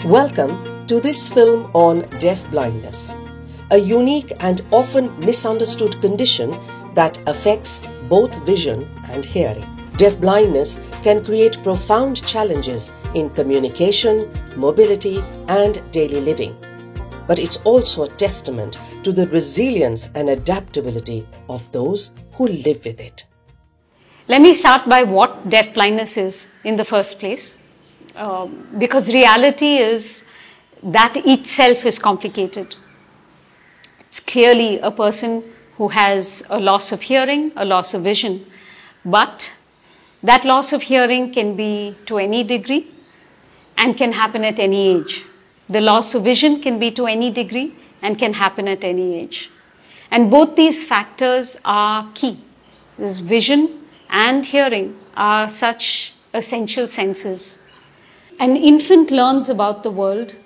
Welcome to this film on deaf blindness, a unique and often misunderstood condition that affects both vision and hearing. Deaf blindness can create profound challenges in communication, mobility, and daily living. But it's also a testament to the resilience and adaptability of those who live with it. Let me start by what deaf blindness is in the first place, because reality is that itself is complicated. It's clearly a person who has a loss of hearing, a loss of vision, but that loss of hearing can be to any degree and can happen at any age. The loss of vision can be to any degree and can happen at any age. And both these factors are key. This vision and hearing are such essential senses. An infant learns about the world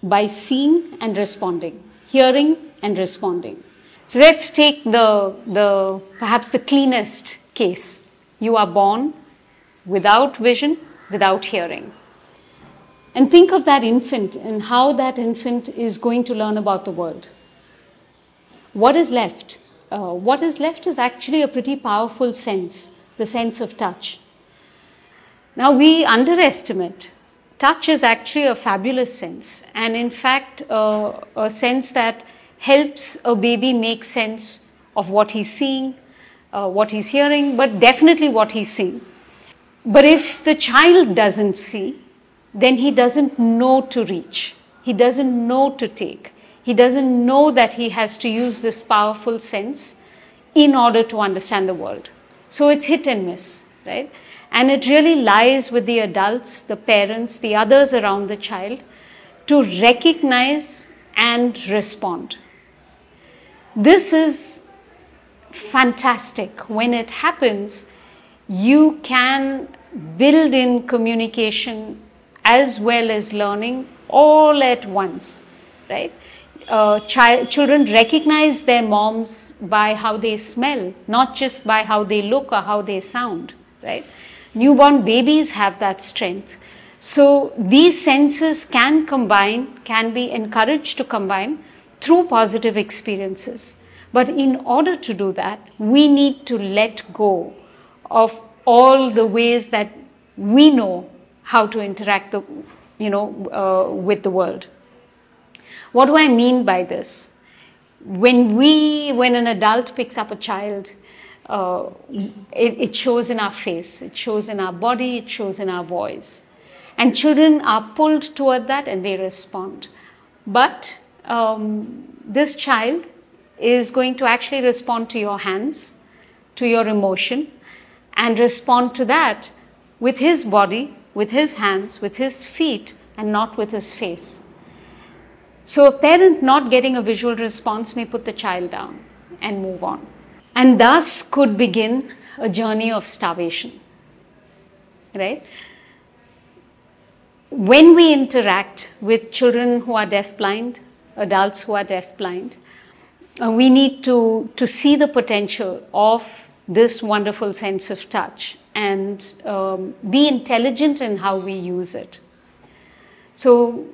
by seeing and responding, hearing and responding. So let's take perhaps the cleanest case. You are born without vision, without hearing. And think of that infant and how that infant is going to learn about the world. What is left? What is left is actually a pretty powerful sense, the sense of touch. Now we underestimate. Touch is actually a fabulous sense, and in fact a sense that helps a baby make sense of what he's seeing, what he's hearing, but definitely what he's seeing. But if the child doesn't see, then he doesn't know to reach. He doesn't know to take. He doesn't know that he has to use this powerful sense in order to understand the world. So it's hit and miss, right? And it really lies with the adults, the parents, the others around the child to recognize and respond. This is fantastic. When it happens, you can build in communication as well as learning all at once, right? Children recognize their moms by how they smell, not just by how they look or how they sound, right? Newborn babies have that strength. So these senses can be encouraged to combine through positive experiences. But in order to do that, we need to let go of all the ways that we know how to interact with the world. What do I mean by this? When an adult picks up a child, it shows in our face, it shows in our body, it shows in our voice. And children are pulled toward that and they respond. But this child is going to actually respond to your hands, to your emotion, and respond to that with his body, with his hands, with his feet, and not with his face. So a parent not getting a visual response may put the child down and move on. And thus could begin a journey of starvation, right? When we interact with children who are deafblind, adults who are deafblind, we need to see the potential of this wonderful sense of touch and be intelligent in how we use it. So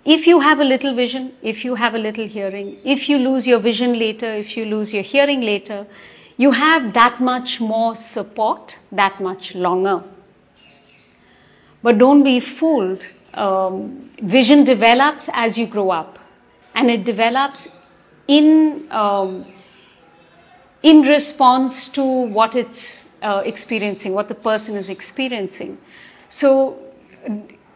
if you have a little vision, if you have a little hearing, if you lose your vision later, if you lose your hearing later, you have that much more support, that much longer. But don't be fooled. Vision develops as you grow up, and it develops in response to what it's experiencing, what the person is experiencing. So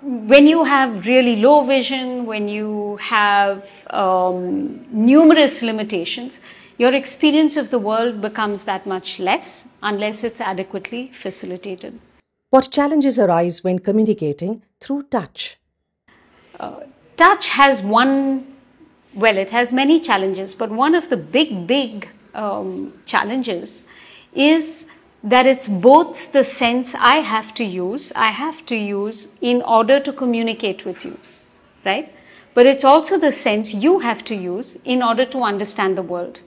when you have really low vision, when you have numerous limitations, your experience of the world becomes that much less unless it's adequately facilitated. What challenges arise when communicating through touch? Touch has it has many challenges, but one of the big challenges is that it's both the sense I have to use in order to communicate with you, right? But it's also the sense you have to use in order to understand the world.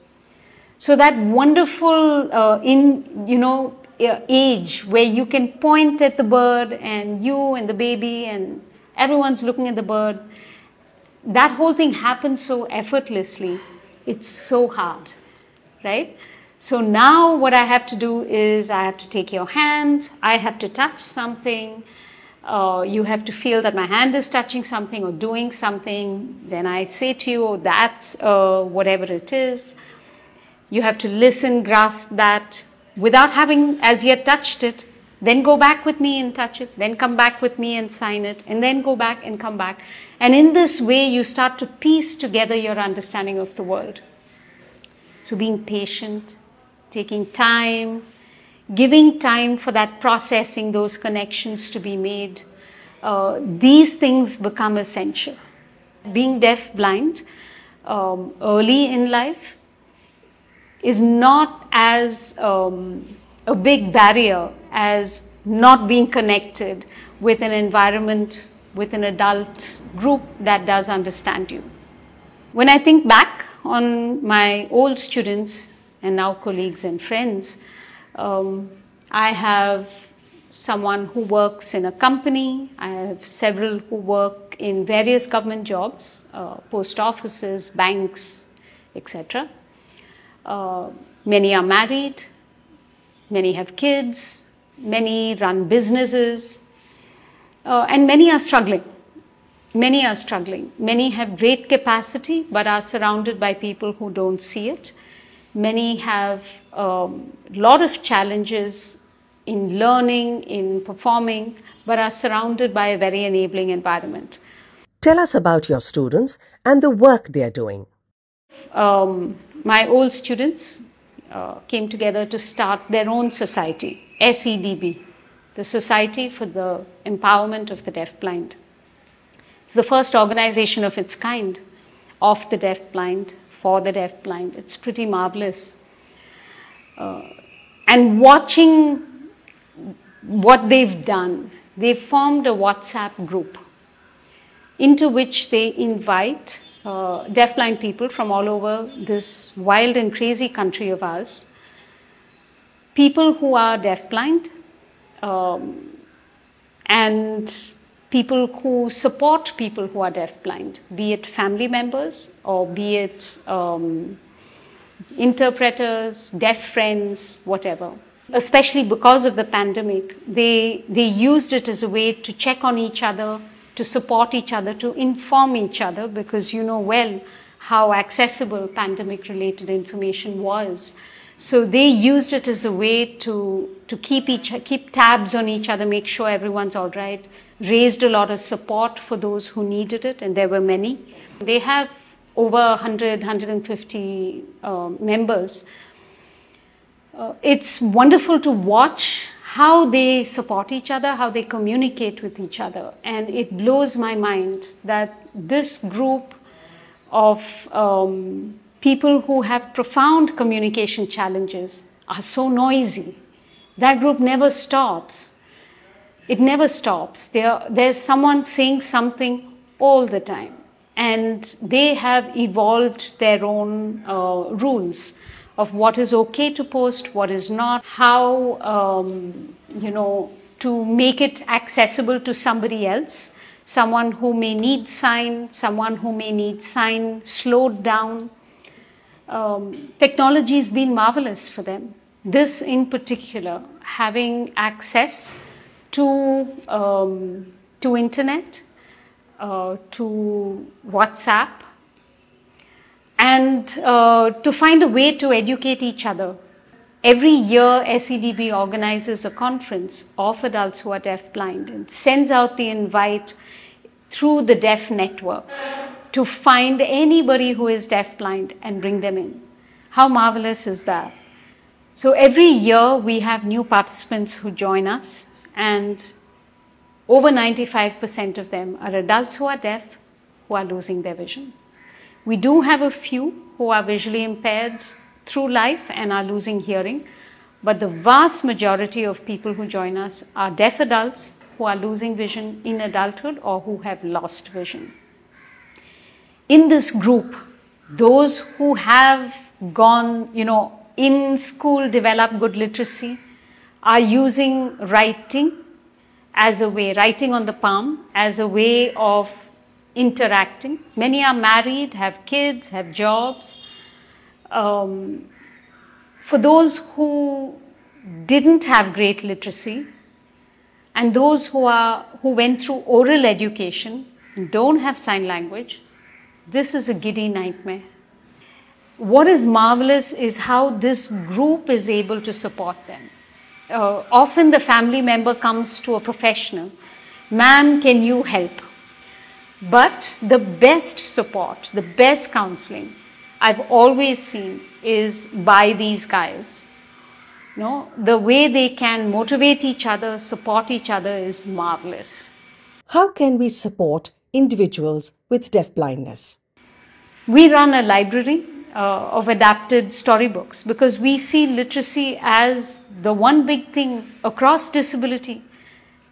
So that wonderful, age where you can point at the bird and you and the baby and Everyone's looking at the bird. That whole thing happens so effortlessly. It's so hard, right? So now what I have to do is I have to take your hand, I have to touch something, you have to feel that my hand is touching something or doing something. Then I say to you, oh, that's whatever it is. You have to listen, grasp that without having as yet touched it. Then go back with me and touch it. Then come back with me and sign it. And then go back and come back. And in this way, you start to piece together your understanding of the world. So being patient, taking time, giving time for that processing, those connections to be made. These things become essential. Being deaf-blind early in life is not as a big barrier as not being connected with an environment, with an adult group that does understand you. When I think back on my old students and now colleagues and friends, I have someone who works in a company. I have several who work in various government jobs, post offices, banks, etc. Many are married, many have kids, many run businesses, and many are struggling. Many are struggling. Many have great capacity but are surrounded by people who don't see it. Many have a lot of challenges in learning, in performing, but are surrounded by a very enabling environment. Tell us about your students and the work they are doing. My old students came together to start their own society, SEDB, the Society for the Empowerment of the Deafblind. It's the first organization of its kind of the deafblind, for the deafblind. It's pretty marvelous. And watching what they've done, they've formed a WhatsApp group into which they invite deafblind people from all over this wild and crazy country of ours, people who are deafblind, and people who support people who are deafblind, be it family members or be it interpreters, deaf friends, whatever. Especially because of the pandemic, they used it as a way to check on each other, to support each other, to inform each other, because you know well how accessible pandemic-related information was. So they used it as a way to keep tabs on each other, make sure everyone's all right, raised a lot of support for those who needed it, and there were many. They have over 100, 150 members. It's wonderful to watch how they support each other, how they communicate with each other. And it blows my mind that this group of people who have profound communication challenges are so noisy. That group never stops. It never stops. There's someone saying something all the time. And they have evolved their own rules of what is okay to post, what is not, how, to make it accessible to somebody else, someone who may need sign slowed down. Technology has been marvelous for them. This in particular, having access to internet, to WhatsApp, and to find a way to educate each other. Every year, SEDB organizes a conference of adults who are deafblind and sends out the invite through the Deaf Network to find anybody who is deafblind and bring them in. How marvelous is that? So every year, we have new participants who join us, and over 95% of them are adults who are deaf, who are losing their vision. We do have a few who are visually impaired through life and are losing hearing, but the vast majority of people who join us are deaf adults who are losing vision in adulthood or who have lost vision. In this group, those who have gone, in school, developed good literacy, are using writing as a way, writing on the palm, as a way of interacting. Many are married, have kids, have jobs. For those who didn't have great literacy, and those who went through oral education and don't have sign language, this is a giddy nightmare. What is marvelous is how this group is able to support them. Often the family member comes to a professional, "Ma'am, can you help?" But the best support, the best counseling I've always seen is by these guys. The way they can motivate each other, support each other is marvelous. How can we support individuals with deafblindness? We run a library of adapted storybooks because we see literacy as the one big thing across disability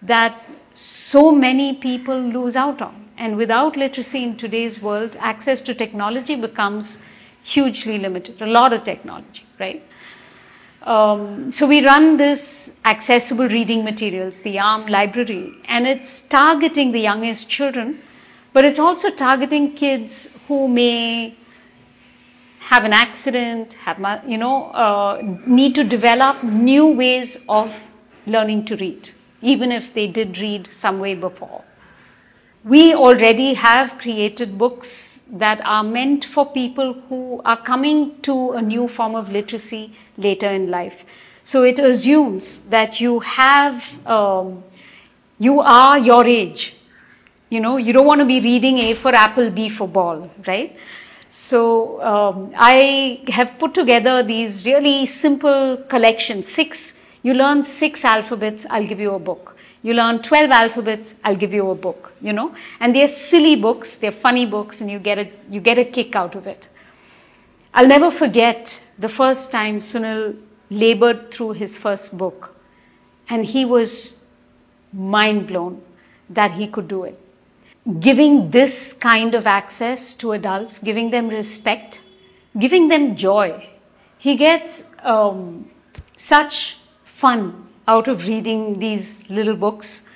that so many people lose out on. And without literacy in today's world, access to technology becomes hugely limited, a lot of technology, right? So we run this accessible reading materials, the ARM library, and it's targeting the youngest children, but it's also targeting kids who may have an accident, need to develop new ways of learning to read, even if they did read some way before. We already have created books that are meant for people who are coming to a new form of literacy later in life. So it assumes that you are your age. You don't want to be reading A for apple, B for ball, right? So I have put together these really simple collections. You learn 6 alphabets, I'll give you a book. You learn 12 alphabets, I'll give you a book, And they're silly books, they're funny books, and you get a kick out of it. I'll never forget the first time Sunil labored through his first book, and he was mind blown that he could do it. Giving this kind of access to adults, giving them respect, giving them joy. He gets such fun out of reading these little books.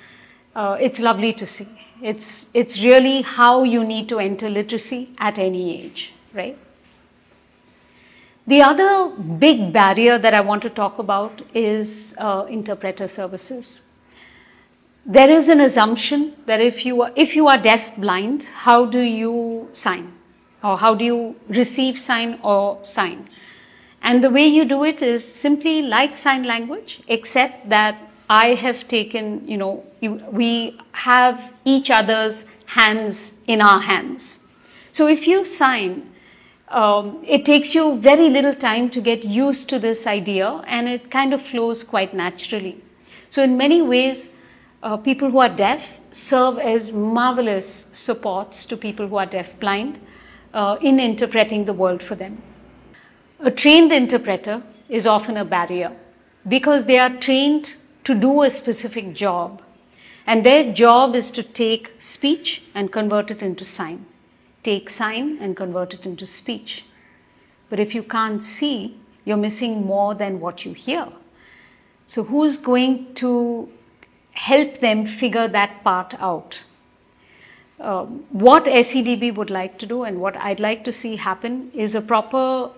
It's lovely to see. It's really how you need to enter literacy at any age, right? The other big barrier that I want to talk about is interpreter services. There is an assumption that if you are deaf-blind, how do you sign? Or how do you receive sign or sign? And the way you do it is simply like sign language, except that I have taken, we have each other's hands in our hands. So if you sign, it takes you very little time to get used to this idea, and it kind of flows quite naturally. So in many ways, people who are deaf serve as marvelous supports to people who are deaf-blind in interpreting the world for them. A trained interpreter is often a barrier because they are trained to do a specific job, and their job is to take speech and convert it into sign, take sign and convert it into speech. But if you can't see, you're missing more than what you hear. So who's going to help them figure that part out? What SEDB would like to do and what I'd like to see happen is a proper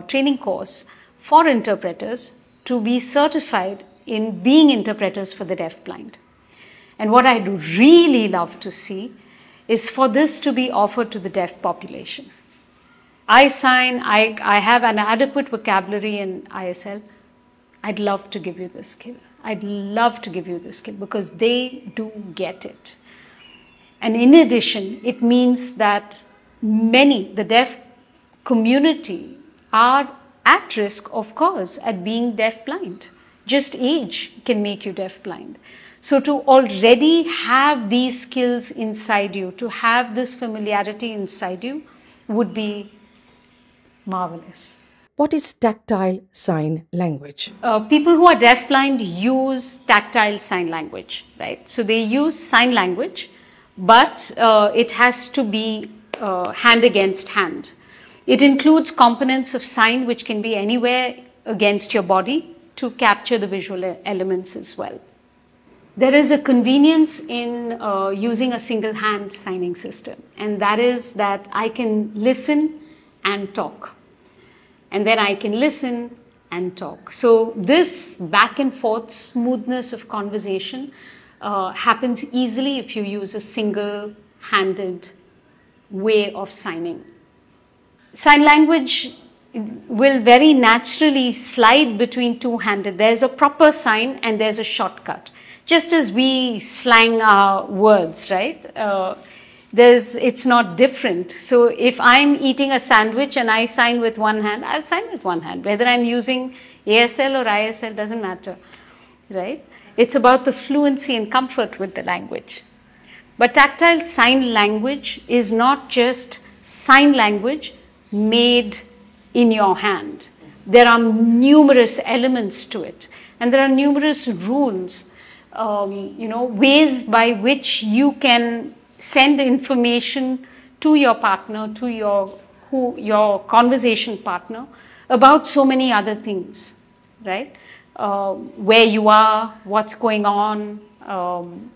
training course for interpreters to be certified in being interpreters for the deaf-blind. And what I'd really love to see is for this to be offered to the deaf population. I have an adequate vocabulary in ISL. I'd love to give you this skill. I'd love to give you this skill because they do get it. And in addition, it means that the deaf community are at risk, of course, at being deaf-blind. Just age can make you deaf-blind. So to already have these skills inside you, to have this familiarity inside you, would be marvelous. What is tactile sign language? People who are deaf-blind use tactile sign language, right? So they use sign language, but it has to be hand against hand. It includes components of sign which can be anywhere against your body to capture the visual elements as well. There is a convenience in using a single hand signing system, and that is that I can listen and talk, and then I can listen and talk. So this back and forth smoothness of conversation happens easily if you use a single handed way of signing. Sign language will very naturally slide between two-handed. There's a proper sign and there's a shortcut. Just as we slang our words, right? It's not different. So if I'm eating a sandwich and I sign with one hand, I'll sign with one hand. Whether I'm using ASL or ISL doesn't matter, right? It's about the fluency and comfort with the language. But tactile sign language is not just sign language made in your hand. There are numerous elements to it, and there are numerous rules, ways by which you can send information to your partner, to your conversation partner, about so many other things, right? Where you are, what's going on,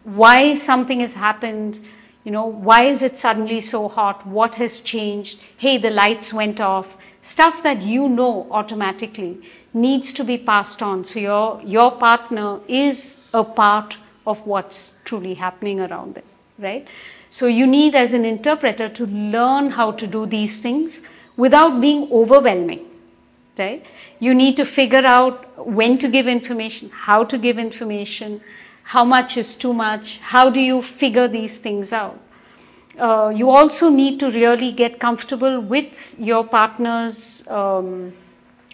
why something has happened, why is it suddenly so hot, what has changed, hey, the lights went off. Stuff that you know automatically needs to be passed on. So your partner is a part of what's truly happening around them, right? So you need, as an interpreter, to learn how to do these things without being overwhelming, right? You need to figure out when to give information, how to give information, how much is too much, how do you figure these things out. You also need to really get comfortable with your partner's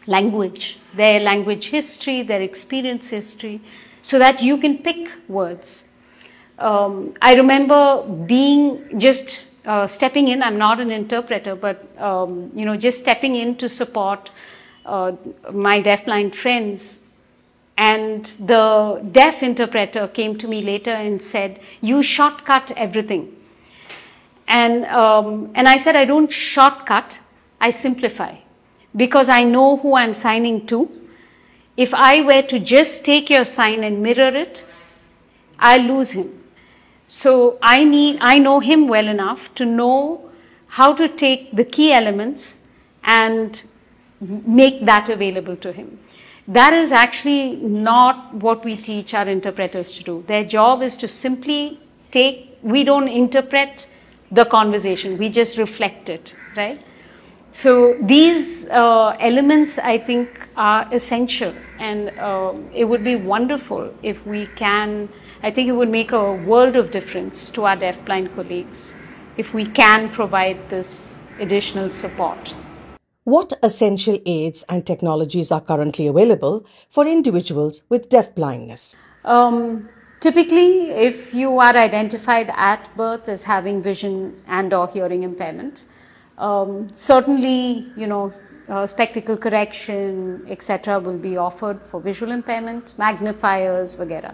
language, their language history, their experience history, so that you can pick words. I remember stepping in, I'm not an interpreter, but just stepping in to support my deafblind friends. And the deaf interpreter came to me later and said, "You shortcut everything." And I said, I don't shortcut, I simplify, because I know who I'm signing to. If I were to just take your sign and mirror it, I'll lose him. So I know him well enough to know how to take the key elements and make that available to him. That is actually not what we teach our interpreters to do. Their job is to simply we don't interpret the conversation, we just reflect it, right? So these elements, I think, are essential, and it would be wonderful if we can. I think it would make a world of difference to our deafblind colleagues if we can provide this additional support. What essential aids and technologies are currently available for individuals with deafblindness? Typically, if you are identified at birth as having vision and or hearing impairment, certainly, spectacle correction, etc. will be offered for visual impairment, magnifiers, etc.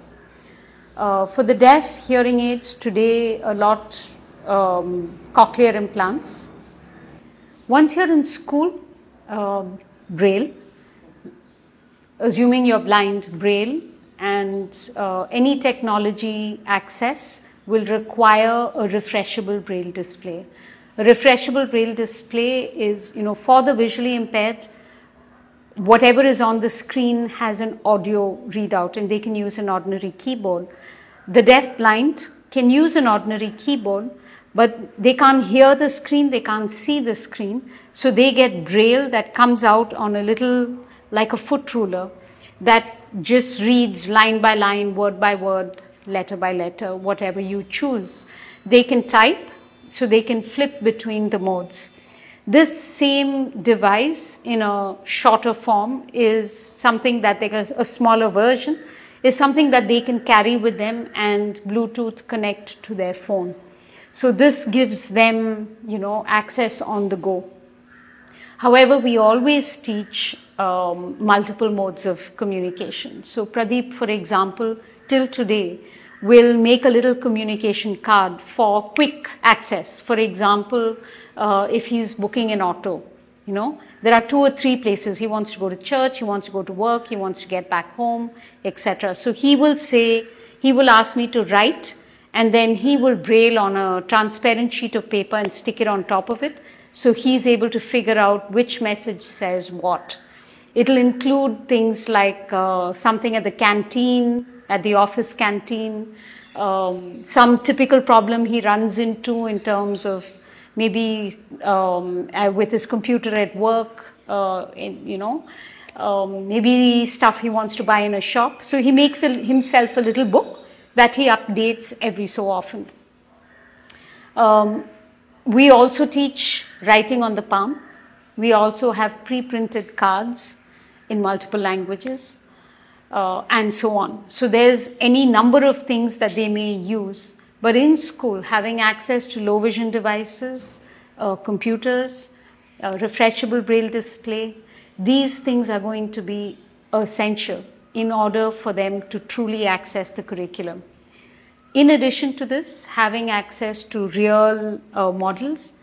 For the deaf, hearing aids today, a lot cochlear implants. Once you're in school, Braille, assuming you're blind, Braille, and any technology access will require a refreshable Braille display. A refreshable Braille display is, for the visually impaired, whatever is on the screen has an audio readout and they can use an ordinary keyboard. The deaf-blind can use an ordinary keyboard, but they can't hear the screen, they can't see the screen, so they get Braille that comes out on a little, like a foot ruler, that just reads line by line, word by word, letter by letter, whatever you choose. They can type, so they can flip between the modes. This same device in a shorter form is something that a smaller version is something that they can carry with them and Bluetooth connect to their phone. So this gives them, access on the go. However, we always teach multiple modes of communication. So Pradeep, for example, till today, will make a little communication card for quick access. For example, if he's booking an auto, there are 2 or 3 places. He wants to go to church, he wants to go to work, he wants to get back home, etc. So he will say, he will ask me to write, and then he will braille on a transparent sheet of paper and stick it on top of it. So he's able to figure out which message says what. It'll include things like something at the canteen, at the office canteen, some typical problem he runs into in terms of maybe with his computer at work, maybe stuff he wants to buy in a shop. So he makes himself a little book that he updates every so often. We also teach writing on the palm. We also have pre-printed cards in multiple languages, and so on. So there's any number of things that they may use. But in school, having access to low vision devices, computers, refreshable braille display, these things are going to be essential in order for them to truly access the curriculum. In addition to this, having access to real models,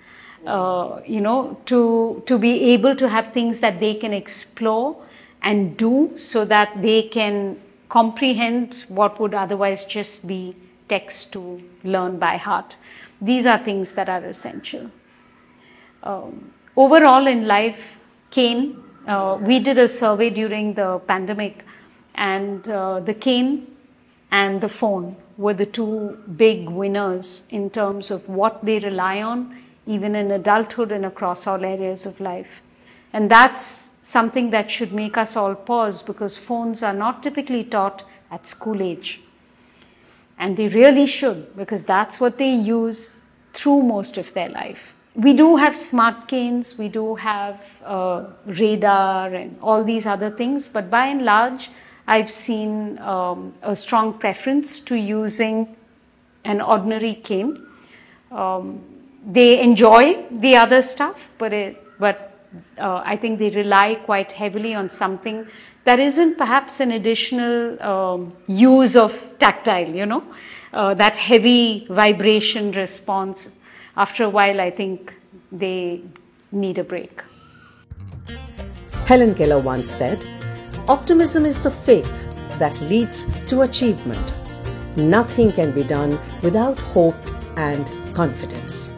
to be able to have things that they can explore and do so that they can comprehend what would otherwise just be text to learn by heart. These are things that are essential. Overall in life, cane, we did a survey during the pandemic, and the cane and the phone were the two big winners in terms of what they rely on, even in adulthood and across all areas of life. And that's something that should make us all pause, because phones are not typically taught at school age. And they really should, because that's what they use through most of their life. We do have smart canes, we do have radar and all these other things, but by and large, I've seen a strong preference to using an ordinary cane. They enjoy the other stuff, but I think they rely quite heavily on something that isn't perhaps an additional use of tactile, that heavy vibration response. After a while, I think they need a break. Helen Keller once said, "Optimism is the faith that leads to achievement. Nothing can be done without hope and confidence."